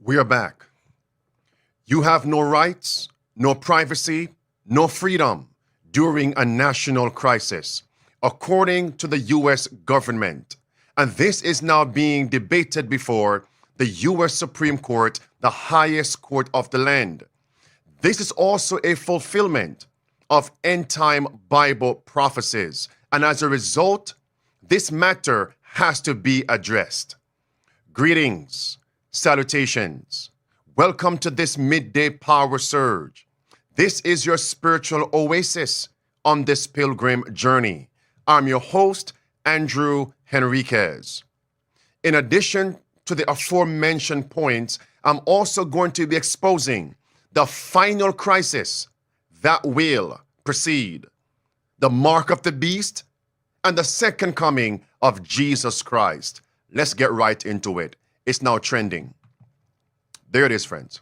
We are back. You have no rights, no privacy, no freedom during a national crisis, according to the U.S. government. And this is now being debated before the U.S. Supreme Court, the highest court of the land. This is also a fulfillment of end-time Bible prophecies. And as a result, this matter has to be addressed. Greetings, salutations. Welcome to this midday power surge. This is your spiritual oasis on this pilgrim journey. I'm your host, Andrew Henriquez. In addition to the aforementioned points, I'm also going to be exposing the final crisis that will precede the mark of the beast and the second coming of Jesus Christ. Let's get right into it. It's now trending. There it is, friends.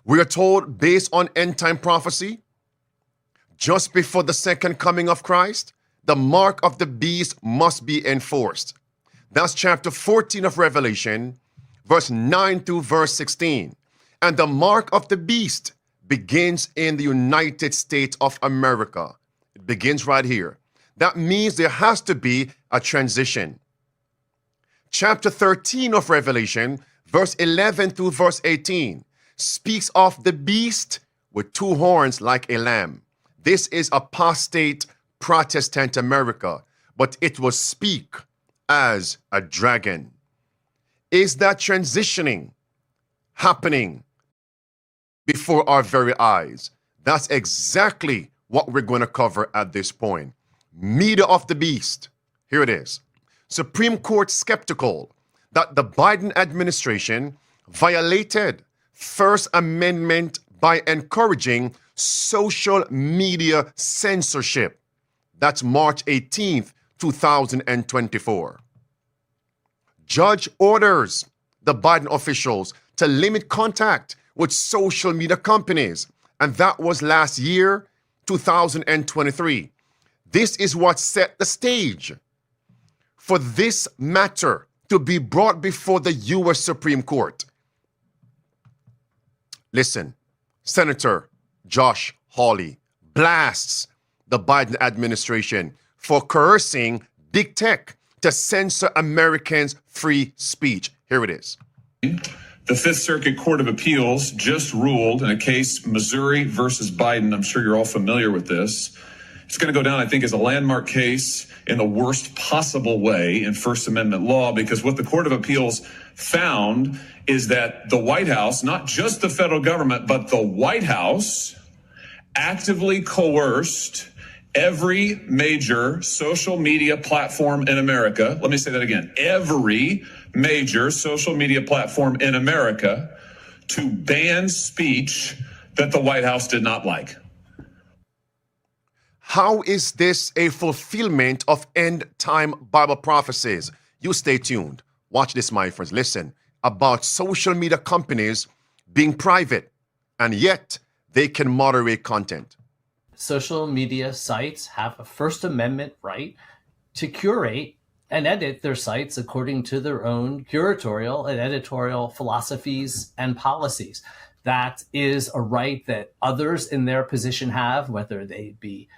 We are told, based on end-time prophecy, just before the second coming of Christ, the mark of the beast must be enforced. That's chapter 14 of Revelation, verse 9 through verse 16. And the mark of the beast begins in the United States of America. It begins right here. That means there has to be a transition. Chapter 13 of Revelation, verse 11 through verse 18, speaks of the beast with two horns like a lamb. This is apostate Protestant America, but it will speak as a dragon. Is that transitioning happening before our very eyes? That's exactly what we're going to cover at this point. Meter of the beast. Here it is. Supreme Court skeptical that the Biden administration violated First Amendment by encouraging social media censorship. That's March 18th, 2024. Judge orders the Biden officials to limit contact with social media companies, and that was last year, 2023. This is what set the stage for this matter to be brought before the U.S. Supreme Court. Listen, Senator Josh Hawley blasts the Biden administration for coercing big tech to censor Americans' free speech. Here it is. The Fifth Circuit Court of Appeals just ruled in a case, Missouri versus Biden. I'm sure you're all familiar with this. It's going to go down, I think, as a landmark case in the worst possible way in First Amendment law, because what the Court of Appeals found is that the White House, not just the federal government, but the White House actively coerced every major social media platform in America. Let me say that again. Every major social media platform in America to ban speech that the White House did not like. How is this a fulfillment of end-time Bible prophecies? You stay tuned. Watch this, my friends. Listen, about social media companies being private, and yet they can moderate content. Social media sites have a First Amendment right to curate and edit their sites according to their own curatorial and editorial philosophies and policies. That is a right that others in their position have, whether they be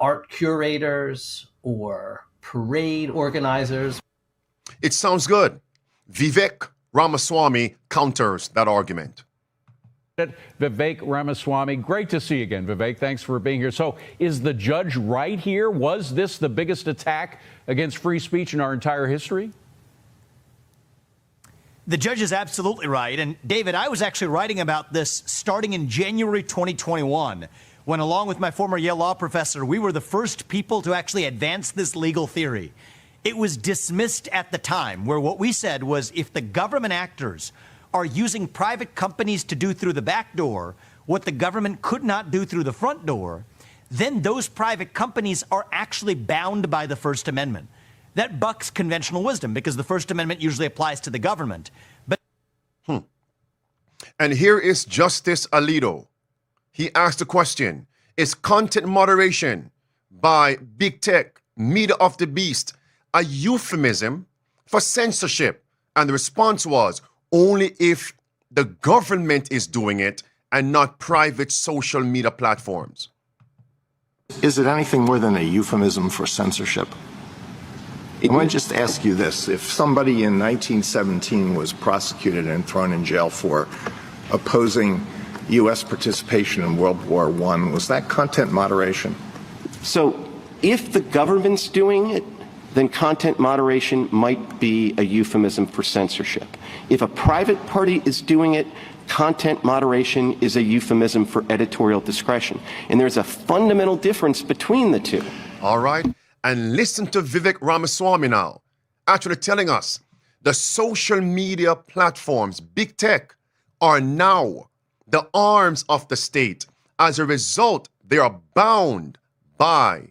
art curators or parade organizers. It sounds good. Vivek Ramaswamy counters that argument. Vivek Ramaswamy, great to see you again, Vivek. Thanks for being here. So is the judge right here? Was this the biggest attack against free speech in our entire history? The judge is absolutely right. And David, I was actually writing about this starting in January 2021, when along with my former Yale law professor, we were the first people to actually advance this legal theory. It was dismissed at the time, where what we said was if the government actors are using private companies to do through the back door what the government could not do through the front door, then those private companies are actually bound by the First Amendment. That bucks conventional wisdom because the First Amendment usually applies to the government. But And here is Justice Alito. He asked the question, is content moderation by big tech, meter of the beast, a euphemism for censorship And the response was, only if the government is doing it and not private social media platforms. Is it anything more than a euphemism for censorship? I want to just ask you this. If somebody in 1917 was prosecuted and thrown in jail for opposing U.S. participation in World War I, was that content moderation? So if the government's doing it, then content moderation might be a euphemism for censorship. If a private party is doing it, content moderation is a euphemism for editorial discretion. And there's a fundamental difference between the two. All right. And listen to Vivek Ramaswamy now, actually telling us the social media platforms, big tech, are now the arms of the state. As a result, they are bound by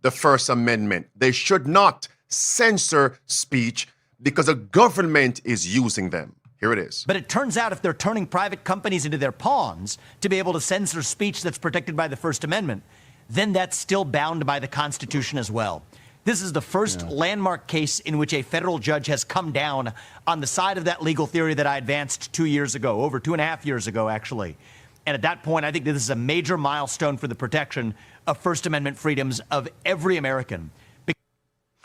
the First Amendment. They should not censor speech because a government is using them. Here it is. But it turns out if they're turning private companies into their pawns to be able to censor speech that's protected by the First Amendment, then that's still bound by the Constitution as well. This is the first landmark case in which a federal judge has come down on the side of that legal theory that I advanced 2 years ago, over 2.5 years ago, actually. And at that point, I think that this is a major milestone for the protection of First Amendment freedoms of every American.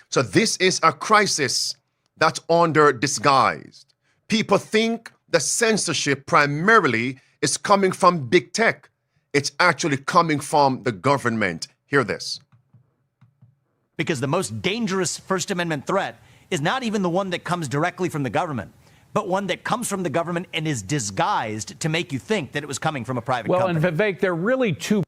So this is a crisis that's under disguise. People think the censorship primarily is coming from big tech. It's actually coming from the government. Hear this. Because the most dangerous First Amendment threat is not even the one that comes directly from the government, but one that comes from the government and is disguised to make you think that it was coming from a private company. Well, and Vivek, they're really two.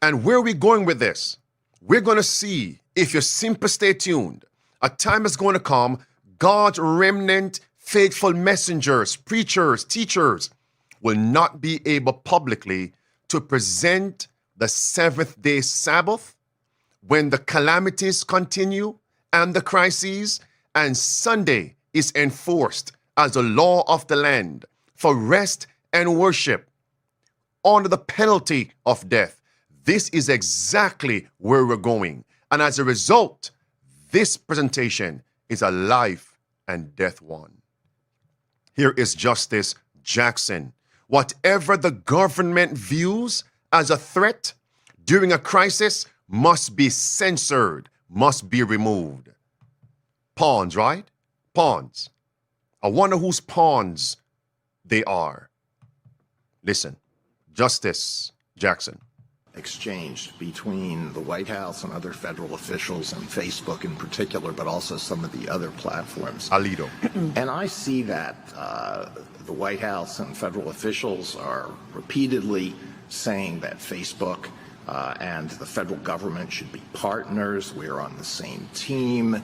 And where are we going with this? We're going to see, if you simply stay tuned, a time is going to come, God's remnant, faithful messengers, preachers, teachers will not be able publicly to present the seventh-day Sabbath when the calamities continue and the crises, and Sunday is enforced as a law of the land for rest and worship under the penalty of death. This is exactly where we're going. And as a result, this presentation is a life and death one. Here is Justice Jackson. Whatever the government views as a threat during a crisis must be censored, must be removed. Pawns, right? Pawns. I wonder whose pawns they are. Listen, Justice Jackson. Exchanged between the White House and other federal officials and Facebook in particular, but also some of the other platforms. Alito. And I see that the White House and federal officials are repeatedly saying that Facebook and the federal government should be partners. We're on the same team.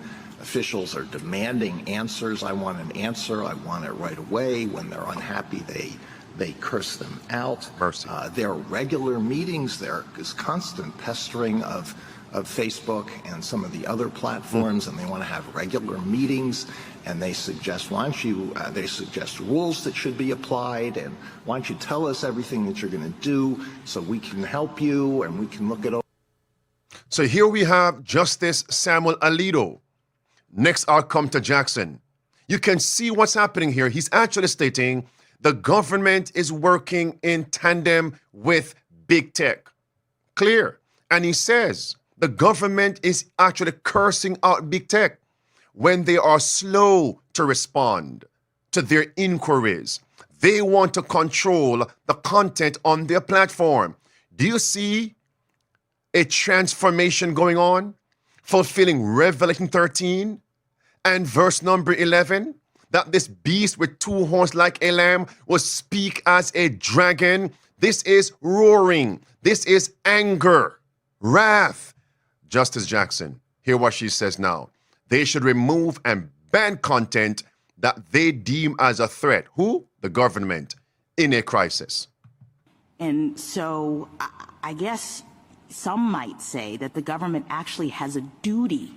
Officials are demanding answers. I want an answer. I want it right away. When they're unhappy, they curse them out. Mercy. There are regular meetings. There is constant pestering of Facebook and some of the other platforms, and they want to have regular meetings. And they suggest, they suggest rules that should be applied, and why don't you tell us everything that you're going to do so we can help you and we can look at. So here we have Justice Samuel Alito. Next, I'll come to Jackson. You can see what's happening here. He's actually stating the government is working in tandem with big tech. Clear. And he says the government is actually cursing out big tech when they are slow to respond to their inquiries. They want to control the content on their platform. Do you see a transformation going on, fulfilling Revelation 13 and verse number 11? That this beast with two horns like a lamb will speak as a dragon. This is roaring. This is anger, wrath. Justice Jackson, hear what she says now. They should remove and ban content that they deem as a threat. Who? The government in a crisis. And so I guess some might say that the government actually has a duty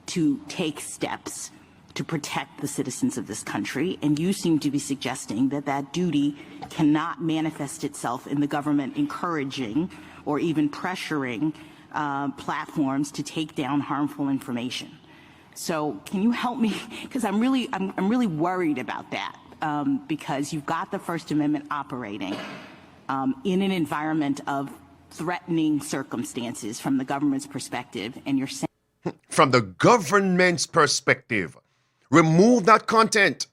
to take steps to protect the citizens of this country, and you seem to be suggesting that that duty cannot manifest itself in the government encouraging or even pressuring platforms to take down harmful information. So can you help me? Because I'm really worried about that, because you've got the First Amendment operating in an environment of threatening circumstances from the government's perspective, and you're saying From the government's perspective, remove that content.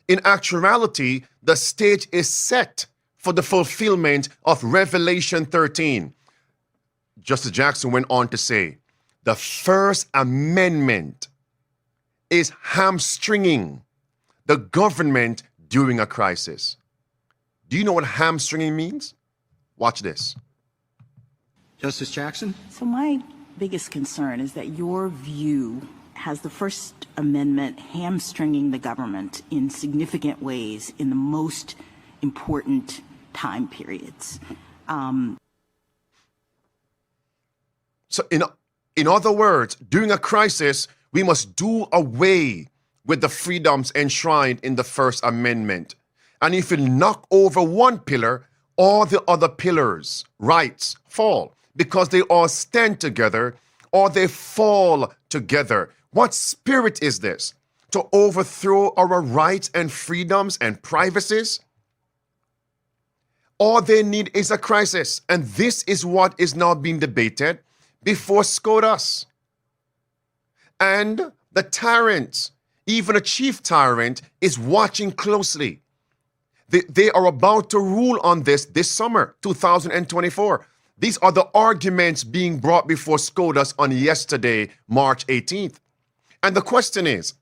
In actuality, the stage is set for the fulfillment of Revelation 13. Justice Jackson went on to say, the First Amendment is hamstringing the government during a crisis. Do you know what hamstringing means? Watch this. Justice Jackson? So my biggest concern is that your view has the First Amendment hamstringing the government in significant ways in the most important time periods. So in other words, during a crisis, we must do away with the freedoms enshrined in the First Amendment. And if you knock over one pillar, all the other pillars, rights, fall because they all stand together or they fall together. What spirit is this? To overthrow our rights and freedoms and privacies? All they need is a crisis. And this is what is now being debated before SCOTUS. And the tyrant, even a chief tyrant, is watching closely. They are about to rule on this summer, 2024. These are the arguments being brought before SCOTUS on yesterday, March 18th. And the question is,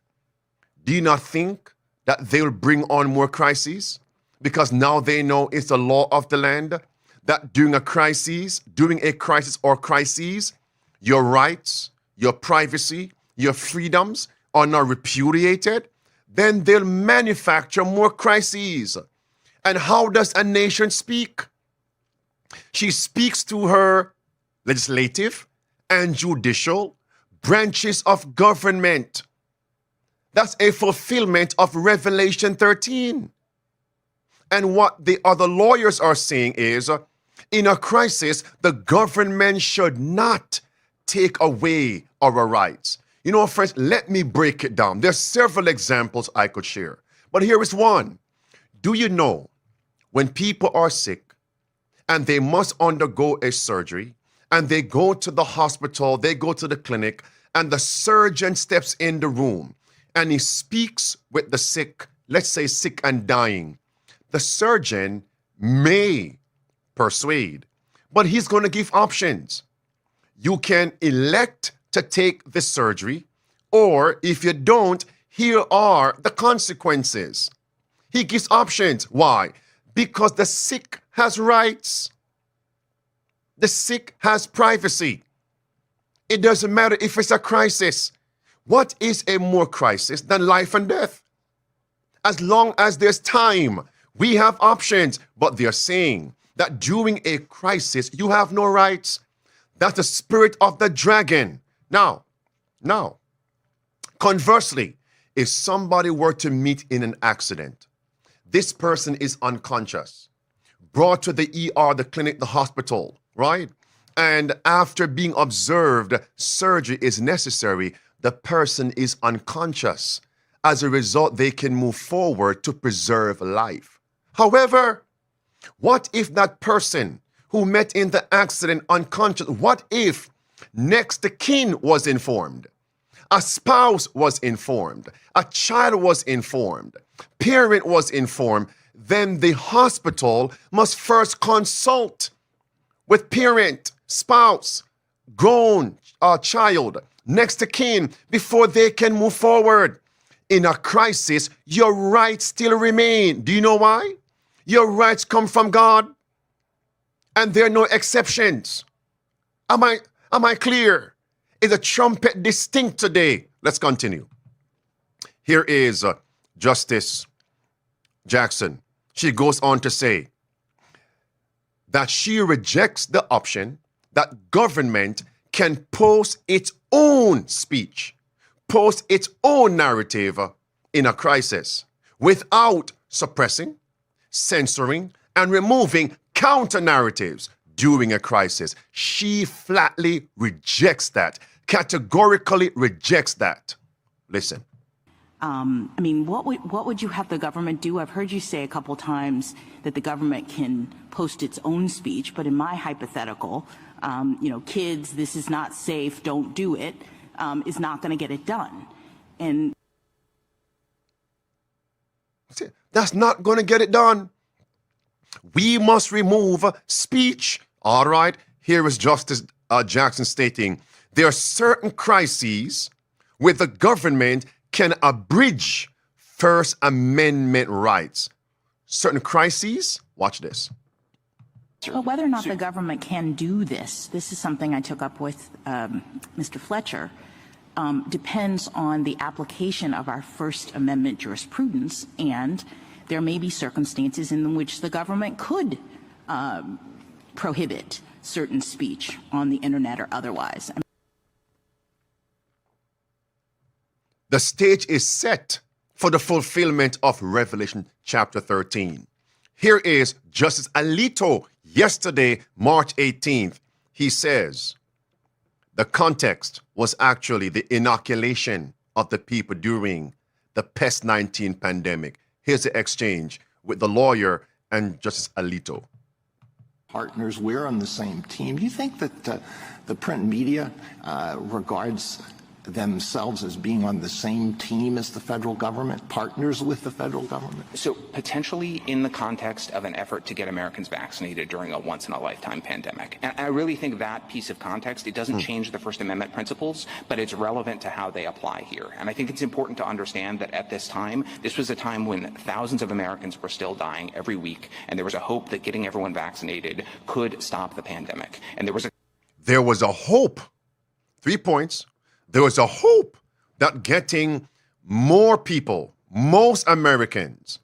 do you not think that they'll bring on more crises? Because now they know it's the law of the land, that during a crisis or crises, your rights, your privacy, your freedoms are now repudiated, then they'll manufacture more crises. And how does a nation speak? She speaks to her legislative and judicial branches of government. That's a fulfillment of Revelation 13. And what the other lawyers are saying is, in a crisis, the government should not take away our rights. You know, friends, let me break it down. There's several examples I could share, but here is one. Do you know when people are sick and they must undergo a surgery and they go to the hospital, they go to the clinic, and the surgeon steps in the room and he speaks with the sick, let's say sick and dying. The surgeon may persuade, but he's going to give options. You can elect to take the surgery, or if you don't, here are the consequences. He gives options. Why? Because the sick has rights. The sick has privacy. It doesn't matter if it's a crisis. What is a more crisis than life and death? As long as there's time, we have options, but they're saying that during a crisis, you have no rights. That's the spirit of the dragon. Now, conversely, if somebody were to meet in an accident, this person is unconscious, brought to the ER, the clinic, the hospital, right? And after being observed, surgery is necessary. The person is unconscious. As a result, they can move forward to preserve life. However, what if that person who met in the accident unconscious, what if next of kin was informed? A spouse was informed. A child was informed. Parent was informed. Then the hospital must first consult with parent, spouse, grown child, next of kin, before they can move forward. In a crisis, your rights still remain. Do you know why? Your rights come from God, and there are no exceptions. Am I clear? Is the trumpet distinct today? Let's continue. Here is Justice Jackson. She goes on to say that she rejects the option that government can post its own speech, post its own narrative in a crisis without suppressing, censoring, and removing counter-narratives during a crisis. She flatly rejects that, categorically rejects that. Listen. I mean, what would you have the government do? I've heard you say a couple times that the government can post its own speech, but in my hypothetical, kids, this is not safe, don't do it, is not going to get it done. And that's not going to get it done. We must remove speech. All right. Here is Justice Jackson stating there are certain crises where the government can abridge First Amendment rights. Certain crises, watch this. But whether or not the government can do this is something I took up with Mr. Fletcher, depends on the application of our First Amendment jurisprudence, and there may be circumstances in which the government could prohibit certain speech on the internet or otherwise. The stage is set for the fulfillment of Revelation chapter 13. Here is Justice Alito yesterday, March 18th. He says the context was actually the inoculation of the people during the pest-19 pandemic. Here's the exchange with the lawyer and Justice Alito. Partners, we're on the same team. Do you think that the print media regards themselves as being on the same team as the federal government, partners with the federal government? So potentially in the context of an effort to get Americans vaccinated during a once-in-a-lifetime pandemic. And I really think that piece of context, it doesn't change the First Amendment principles, but it's relevant to how they apply here. And I think it's important to understand that at this time, this was a time when thousands of Americans were still dying every week, and there was a hope that getting everyone vaccinated could stop the pandemic. And there was a hope. 3 points. There was a hope that getting more people, most Americans,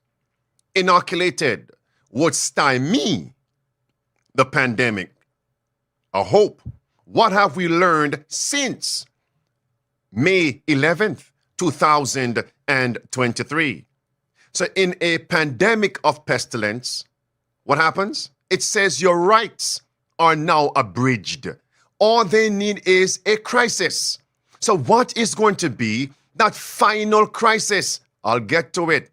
inoculated would stymie the pandemic. A hope. What have we learned since May 11th, 2023? So in a pandemic of pestilence, what happens? It says your rights are now abridged. All they need is a crisis. So what is going to be that final crisis? I'll get to it.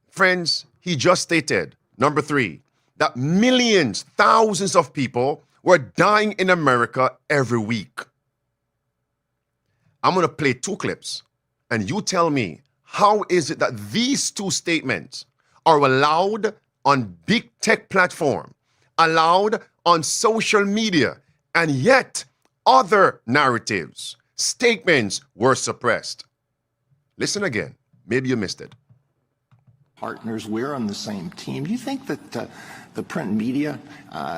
Friends, he just stated, number 3, that millions, thousands of people were dying in America every week. I'm going to play 2 clips, and you tell me, how is it that these 2 statements are allowed on big tech platform, allowed on social media, and yet other narratives, statements were suppressed? Listen again. Maybe you missed it. Partners, we're on the same team. Do you think that the print media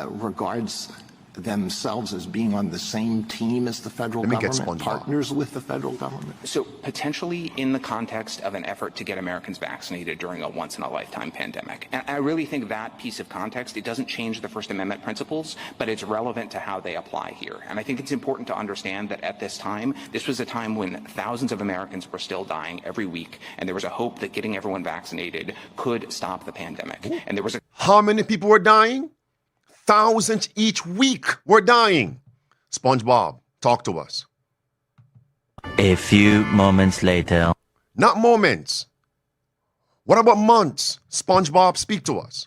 regards themselves as being on the same team as the federal government, partners with the federal government? So potentially in the context of an effort to get Americans vaccinated during a once-in-a-lifetime pandemic. And I really think that piece of context, it doesn't change the First Amendment principles, but it's relevant to how they apply here. And I think it's important to understand that at this time, this was a time when thousands of Americans were still dying every week, and there was a hope that getting everyone vaccinated could stop the pandemic. And there was How many people were dying? Thousands each week were dying. SpongeBob, talk to us. A few moments later. Not moments. What about months? SpongeBob, speak to us.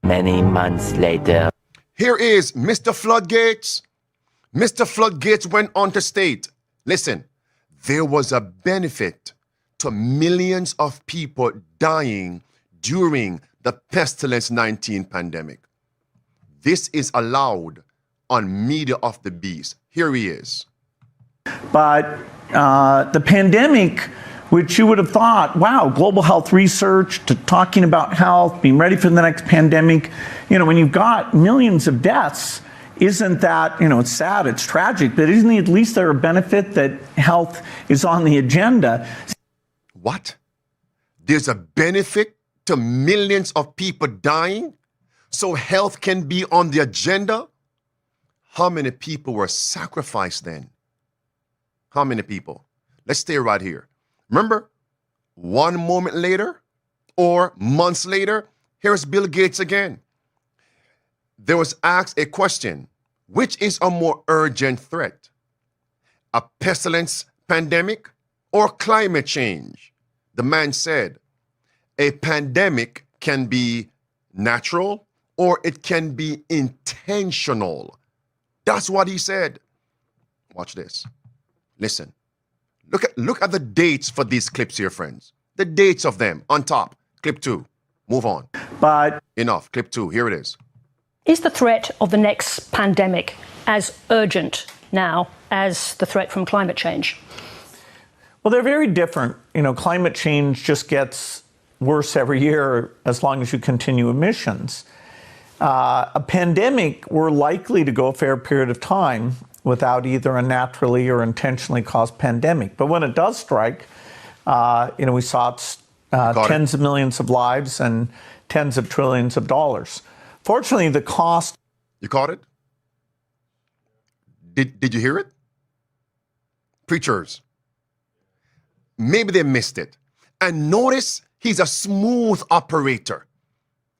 Many months later. Here is Mr. Floodgates. Mr. Floodgates went on to state, listen, there was a benefit to millions of people dying during the pestilence 19 pandemic. This is allowed on Media of the Beast. Here he is. But the pandemic, which you would have thought, wow, global health research to talking about health, being ready for the next pandemic, when you've got millions of deaths, isn't that, it's sad, it's tragic, but isn't at least there a benefit that health is on the agenda? What? There's a benefit to millions of people dying? So health can be on the agenda? How many people were sacrificed then? How many people? Let's stay right here. Remember, one moment later or months later, here's Bill Gates again. There was asked a question, which is a more urgent threat? A pestilence pandemic or climate change. The man said, a pandemic can be natural or it can be intentional. That's what he said. Watch this. Listen. Look at the dates for these clips here, friends. The dates of them on top. Clip 2. Move on. But enough. Clip 2. Here it is. Is the threat of the next pandemic as urgent now as the threat from climate change? Well, they're very different. You know, climate change just gets worse every year as long as you continue emissions. A pandemic, we're likely to go a fair period of time without either a naturally or intentionally caused pandemic. But when it does strike, we saw tens of millions of lives and tens of trillions of dollars. Fortunately, the cost... You caught it? Did you hear it? Preachers. Maybe they missed it. And notice he's a smooth operator.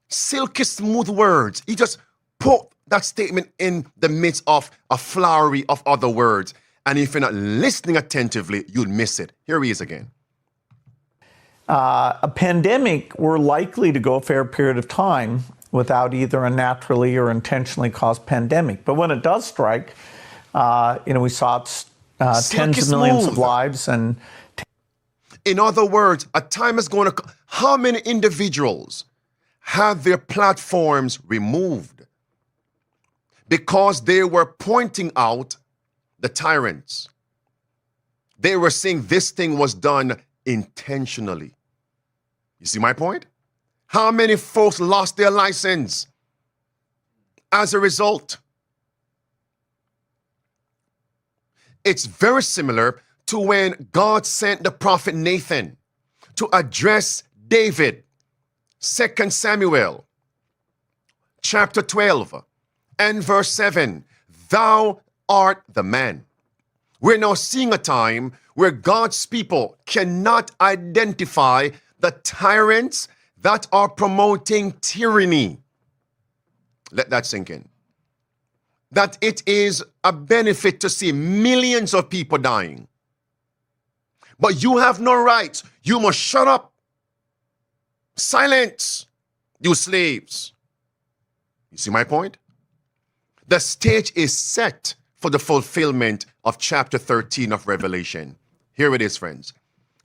Silky smooth words. He just put that statement in the midst of a flowery of other words. And if you're not listening attentively, you'll miss it. Here he is again. A pandemic, we're likely to go a fair period of time without either a naturally or intentionally caused pandemic. But when it does strike, we saw tens of millions of lives and... In other words, a time is going to come. How many individuals have their platforms removed because they were pointing out the tyrants? They were saying this thing was done intentionally. You see my point? How many folks lost their license as a result? It's very similar to when God sent the prophet Nathan to address David. 2 Samuel chapter 12 and verse 7. Thou art the man. We're now seeing a time where God's people cannot identify the tyrants that are promoting tyranny. Let that sink in. That it is a benefit to see millions of people dying. But you have no rights. You must shut up. Silence, you slaves. You see my point? The stage is set for the fulfillment of chapter 13 of Revelation. Here it is, friends.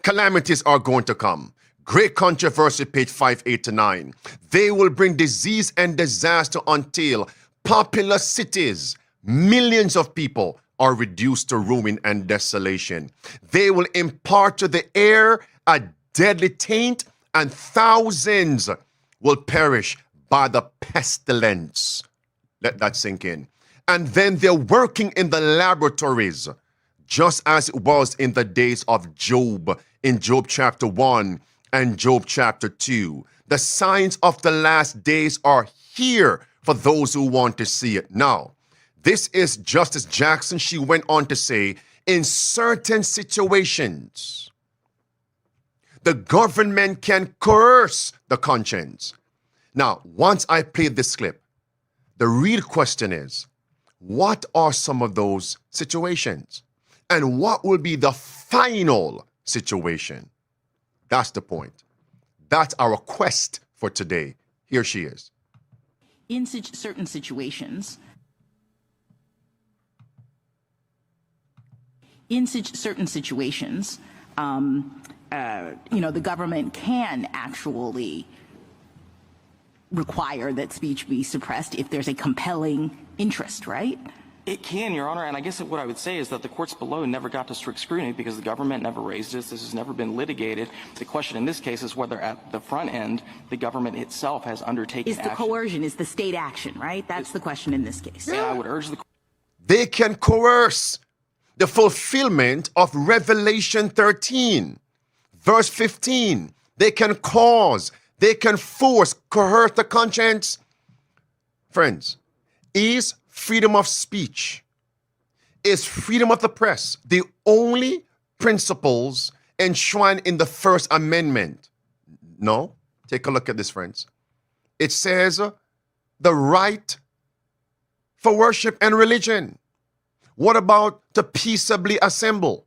Calamities are going to come. Great controversy, page 589. They will bring disease and disaster until populous cities, millions of people, are reduced to ruin and desolation. They will impart to the air a deadly taint, and thousands will perish by the pestilence. Let that sink in. And then they're working in the laboratories, just as it was in the days of Job, in Job chapter 1 and Job chapter 2. The signs of the last days are here for those who want to see it. Now, this is Justice Jackson. She went on to say, in certain situations, the government can coerce the conscience. Now, once I played this clip, the real question is, what are some of those situations? And what will be the final situation? That's the point. That's our quest for today. Here she is. In certain situations, the government can actually require that speech be suppressed if there's a compelling interest, right? It can, Your Honor, and I guess what I would say is that the courts below never got to strict scrutiny because the government never raised this. This has never been litigated. The question in this case is whether at the front end, the government itself has undertaken action. Is the coercion, is the state action, right? That's the question in this case. Yeah, I would urge the... They can coerce the fulfillment of Revelation 13, verse 15. They can cause, they can force, coerce the conscience. Friends, is freedom of speech, is freedom of the press the only principles enshrined in the First Amendment? No. Take a look at this, friends. It says the right for worship and religion. What about to peaceably assemble?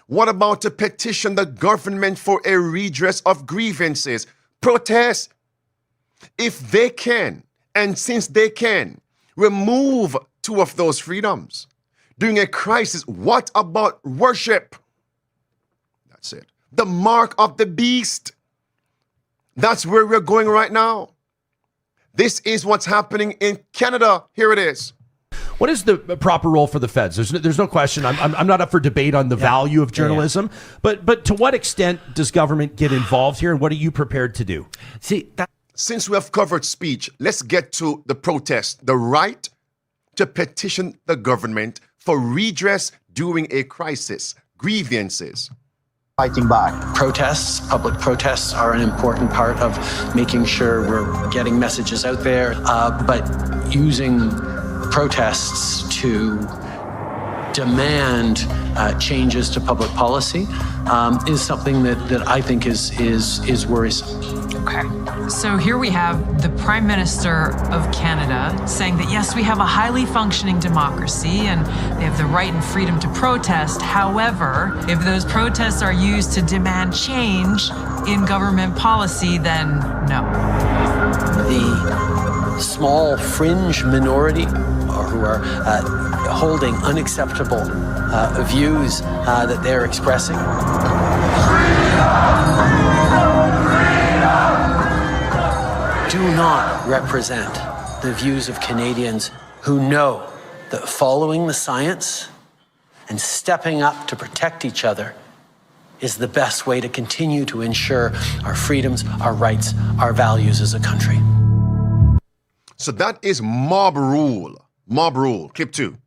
What about to petition the government for a redress of grievances? Protest. If they can, and since they can, remove two of those freedoms during a crisis, what about worship? That's it. The mark of the beast. That's where we're going right now. This is what's happening in Canada. Here it is. What is the proper role for the feds? There's no question. I'm not up for debate on the value of journalism, but to what extent does government get involved here, and what are you prepared to do? Since we have covered speech, let's get to the protest, the right to petition the government for redress during a crisis, grievances. Fighting back. Protests, public protests are an important part of making sure we're getting messages out there, but using protests to demand changes to public policy is something that I think is worrisome. Okay. So here we have the Prime Minister of Canada saying that, yes, we have a highly functioning democracy and they have the right and freedom to protest. However, if those protests are used to demand change in government policy, then no. The small fringe minority who are holding unacceptable views that they're expressing. Do not represent the views of Canadians who know that following the science and stepping up to protect each other is the best way to continue to ensure our freedoms, our rights, our values as a country. So that is mob rule. Mob rule. Clip 2.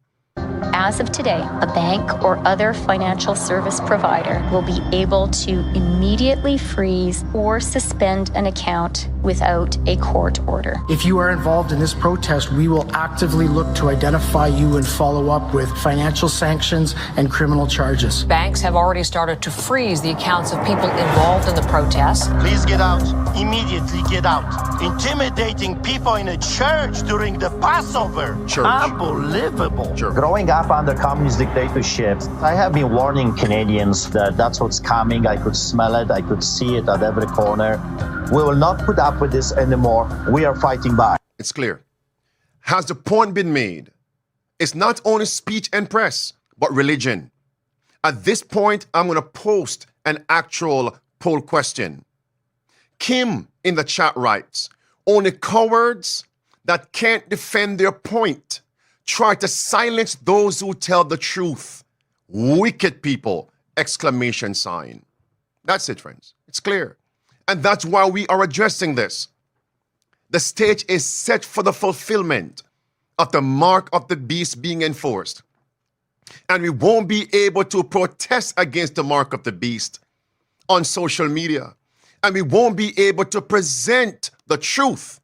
As of today, a bank or other financial service provider will be able to immediately freeze or suspend an account without a court order. If you are involved in this protest, we will actively look to identify you and follow up with financial sanctions and criminal charges. Banks have already started to freeze the accounts of people involved in the protests. Please get out. Immediately get out. Intimidating people in a church during the Passover. Church. Unbelievable. Church. Growing up under communist dictatorships, I have been warning Canadians that that's what's coming. I could smell it. I could see it at every corner. We will not put up with this anymore. We are fighting back. It's clear. Has the point been made? It's not only speech and press, but religion. At this point, I'm going to post an actual poll question. Kim in the chat writes, only cowards that can't defend their point try to silence those who tell the truth. Wicked people! Exclamation sign. That's it, friends. It's clear. And that's why we are addressing this. The stage is set for the fulfillment of the mark of the beast being enforced. And we won't be able to protest against the mark of the beast on social media. And we won't be able to present the truth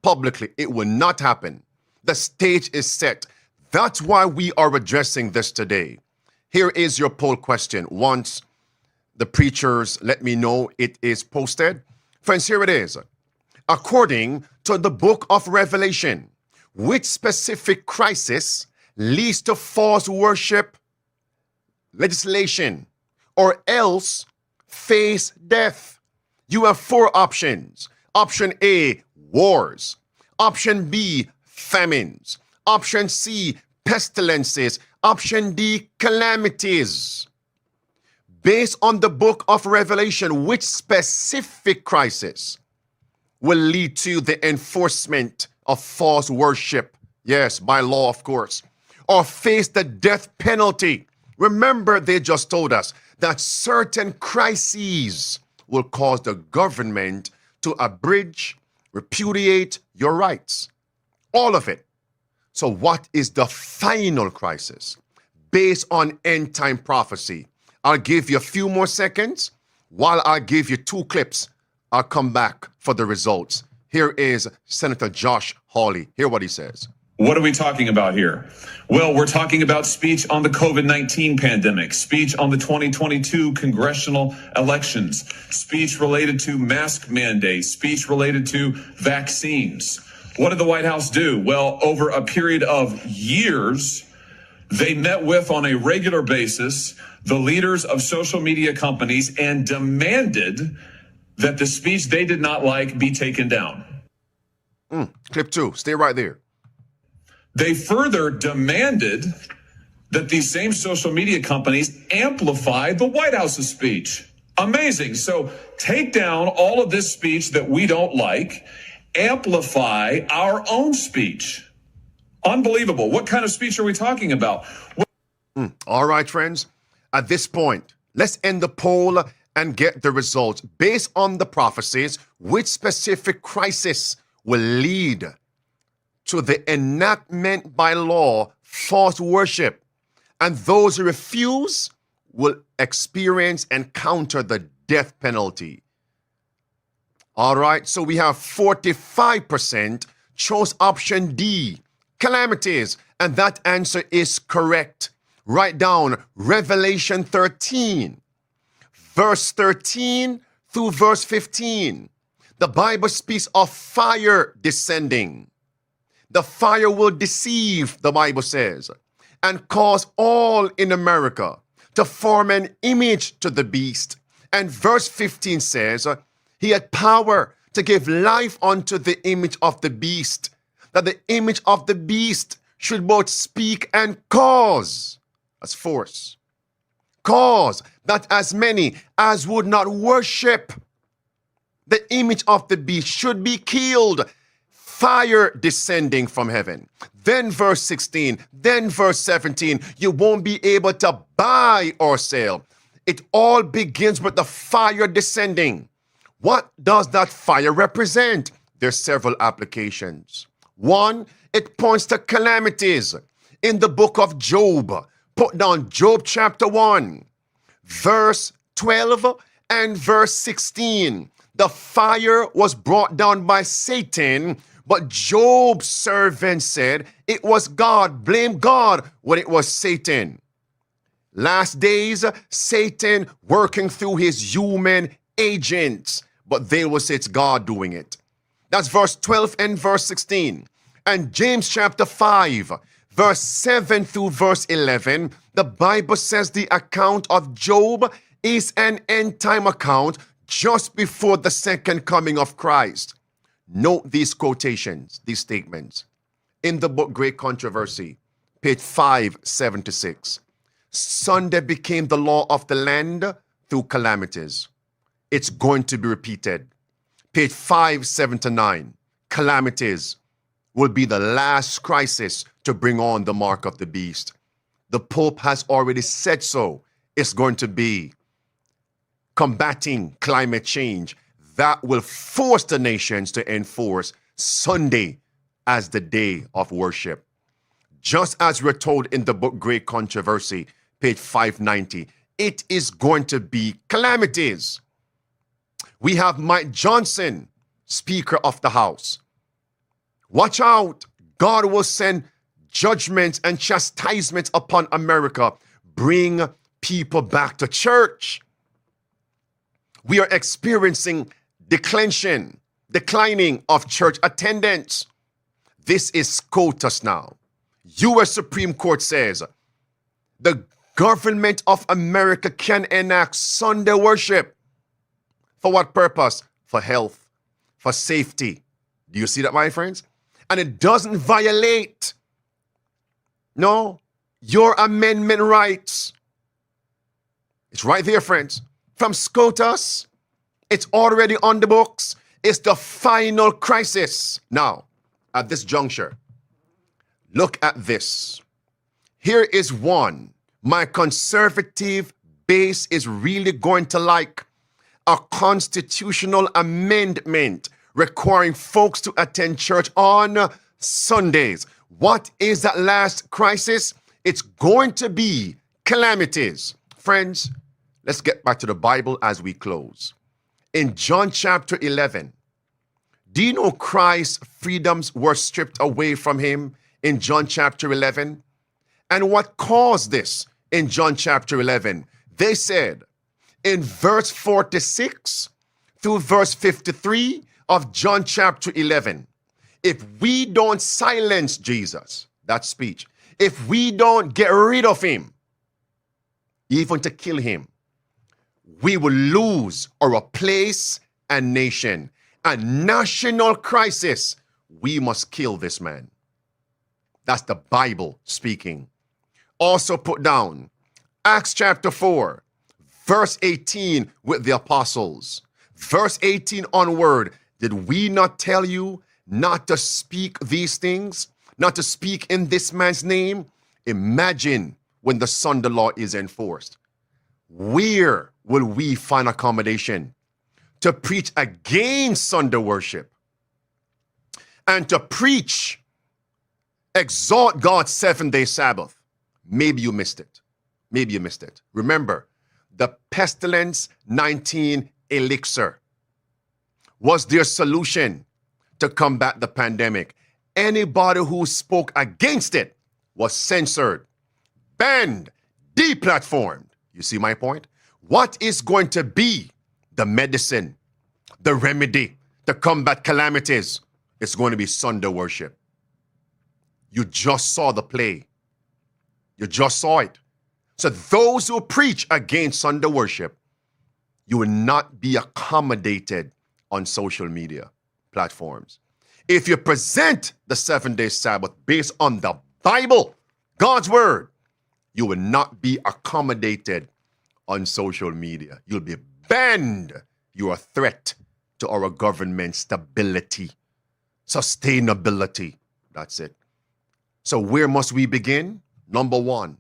publicly. It will not happen. The stage is set. That's why we are addressing this today. Here is your poll question. Once the preachers let me know it is posted. Friends, here it is. According to the book of Revelation, which specific crisis leads to false worship legislation or else face death? You have 4 options. Option A, wars. Option B, famines. Option C, pestilences. Option D, calamities. Based on the book of Revelation, which specific crisis will lead to the enforcement of false worship? Yes, by law, of course. Or face the death penalty. Remember, they just told us that certain crises will cause the government to abridge, repudiate your rights. All of it. So what is the final crisis based on end time prophecy? I'll give you a few more seconds while I give you 2 clips. I'll come back for the results. Here is Senator Josh Hawley. Hear what he says. What are we talking about here? Well, we're talking about speech on the COVID-19 pandemic, speech on the 2022 congressional elections, speech related to mask mandates, speech related to vaccines. What did the White House do? Well, over a period of years, They met with on a regular basis the leaders of social media companies and demanded that the speech they did not like be taken down. Clip 2, stay right there. They further demanded that these same social media companies amplify the White House's speech. Amazing. So take down all of this speech that we don't like, amplify our own speech. Unbelievable. What kind of speech are we talking about? All right, friends. At this point, let's end the poll and get the results. Based on the prophecies, which specific crisis will lead to the enactment by law false worship? And those who refuse will experience and counter the death penalty. All right, so we have 45% chose option D, calamities, and that answer is correct. Write down Revelation 13, verse 13 through verse 15. The Bible speaks of fire descending. The fire will deceive, the Bible says, and cause all in America to form an image to the beast. And verse 15 says, he had power to give life unto the image of the beast, that the image of the beast should both speak and cause, as force, cause that as many as would not worship the image of the beast should be killed. Fire descending from heaven. Then verse 16, then verse 17, you won't be able to buy or sell. It all begins with the fire descending. What does that fire represent? There's several applications. One, it points to calamities. In the book of Job, put down Job chapter 1, verse 12 and verse 16. The fire was brought down by Satan, but Job's servant said it was God. Blame God when it was Satan. Last days, Satan working through his human agents, but they will say it's God doing it. That's verse 12 and verse 16. And James chapter 5, verse 7 through verse 11, the Bible says the account of Job is an end time account just before the second coming of Christ. Note these quotations, these statements. In the book Great Controversy, page 576, Sunday became the law of the land through calamities. It's going to be repeated. Page 579, calamities will be the last crisis to bring on the mark of the beast. The Pope has already said so. It's going to be combating climate change that will force the nations to enforce Sunday as the day of worship. Just as we're told in the book Great Controversy, page 590, it is going to be calamities. We have Mike Johnson, Speaker of the House. Watch out, God will send judgments and chastisements upon America. Bring people back to church. We are experiencing declining of church attendance. This is SCOTUS now. U.S. Supreme Court says the government of America can enact Sunday worship. For what purpose? For health, for safety. Do you see that, my friends? And it doesn't violate, your amendment rights. It's right there, friends. From SCOTUS, it's already on the books. It's the final crisis. Now, at this juncture, look at this. Here is one my conservative base is really going to like. A constitutional amendment requiring folks to attend church on Sundays. What is that last crisis? It's going to be calamities. Friends, let's get back to the Bible as we close. In John chapter 11, do you know Christ's freedoms were stripped away from him in John chapter 11? And what caused this in John chapter 11? They said in verse 46 through verse 53 of John chapter 11, if we don't silence Jesus, that speech, if we don't get rid of him, even to kill him, we will lose our place and nation. A national crisis. We must kill this man. That's the Bible speaking. Also put down Acts chapter 4, verse 18 with the apostles. Verse 18 onward. Did we not tell you not to speak these things? Not to speak in this man's name? Imagine when the Sunday law is enforced. Where will we find accommodation to preach against Sunday worship and to preach, exalt God's 7-day Sabbath? Maybe you missed it. Maybe you missed it. Remember, the pestilence 19 elixir was their solution to combat the pandemic. Anybody who spoke against it was censored, banned, deplatformed. You see my point? What is going to be the medicine, the remedy to combat calamities? It's going to be Sunday worship. You just saw the play. You just saw it. So those who preach against Sunday worship, you will not be accommodated on social media platforms. If you present the 7-day Sabbath based on the Bible, God's word, you will not be accommodated on social media. You'll be banned. You're a threat to our government stability, sustainability. That's it. So where must we begin? Number one,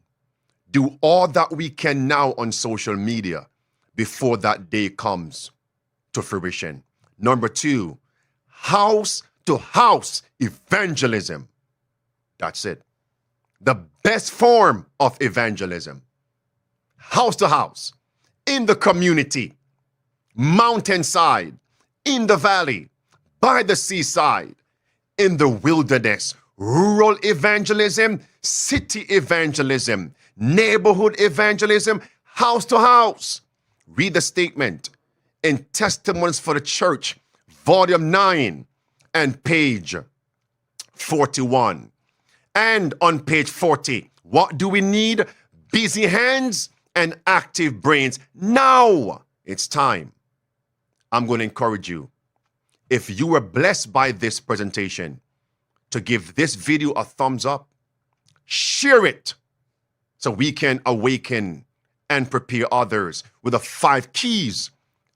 do all that we can now on social media before that day comes to fruition. Number two, house to house evangelism. That's it. The best form of evangelism. House to house, in the community, mountainside, in the valley, by the seaside, in the wilderness, rural evangelism, city evangelism, neighborhood evangelism, house to house. Read the statement in Testimonies for the Church, volume 9 and page 41. And on page 40, what do we need? Busy hands and active brains. Now it's time. I'm going to encourage you, if you were blessed by this presentation, to give this video a thumbs up, share it so we can awaken and prepare others with the 5 keys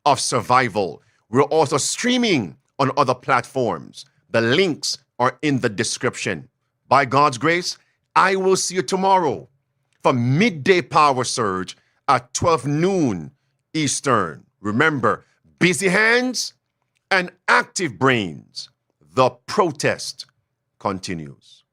of survival. We're also streaming on other platforms. The links are in the description. By God's grace, I will see you tomorrow for Midday Power Surge at 12 noon Eastern. Remember, busy hands and active brains. The protest continues.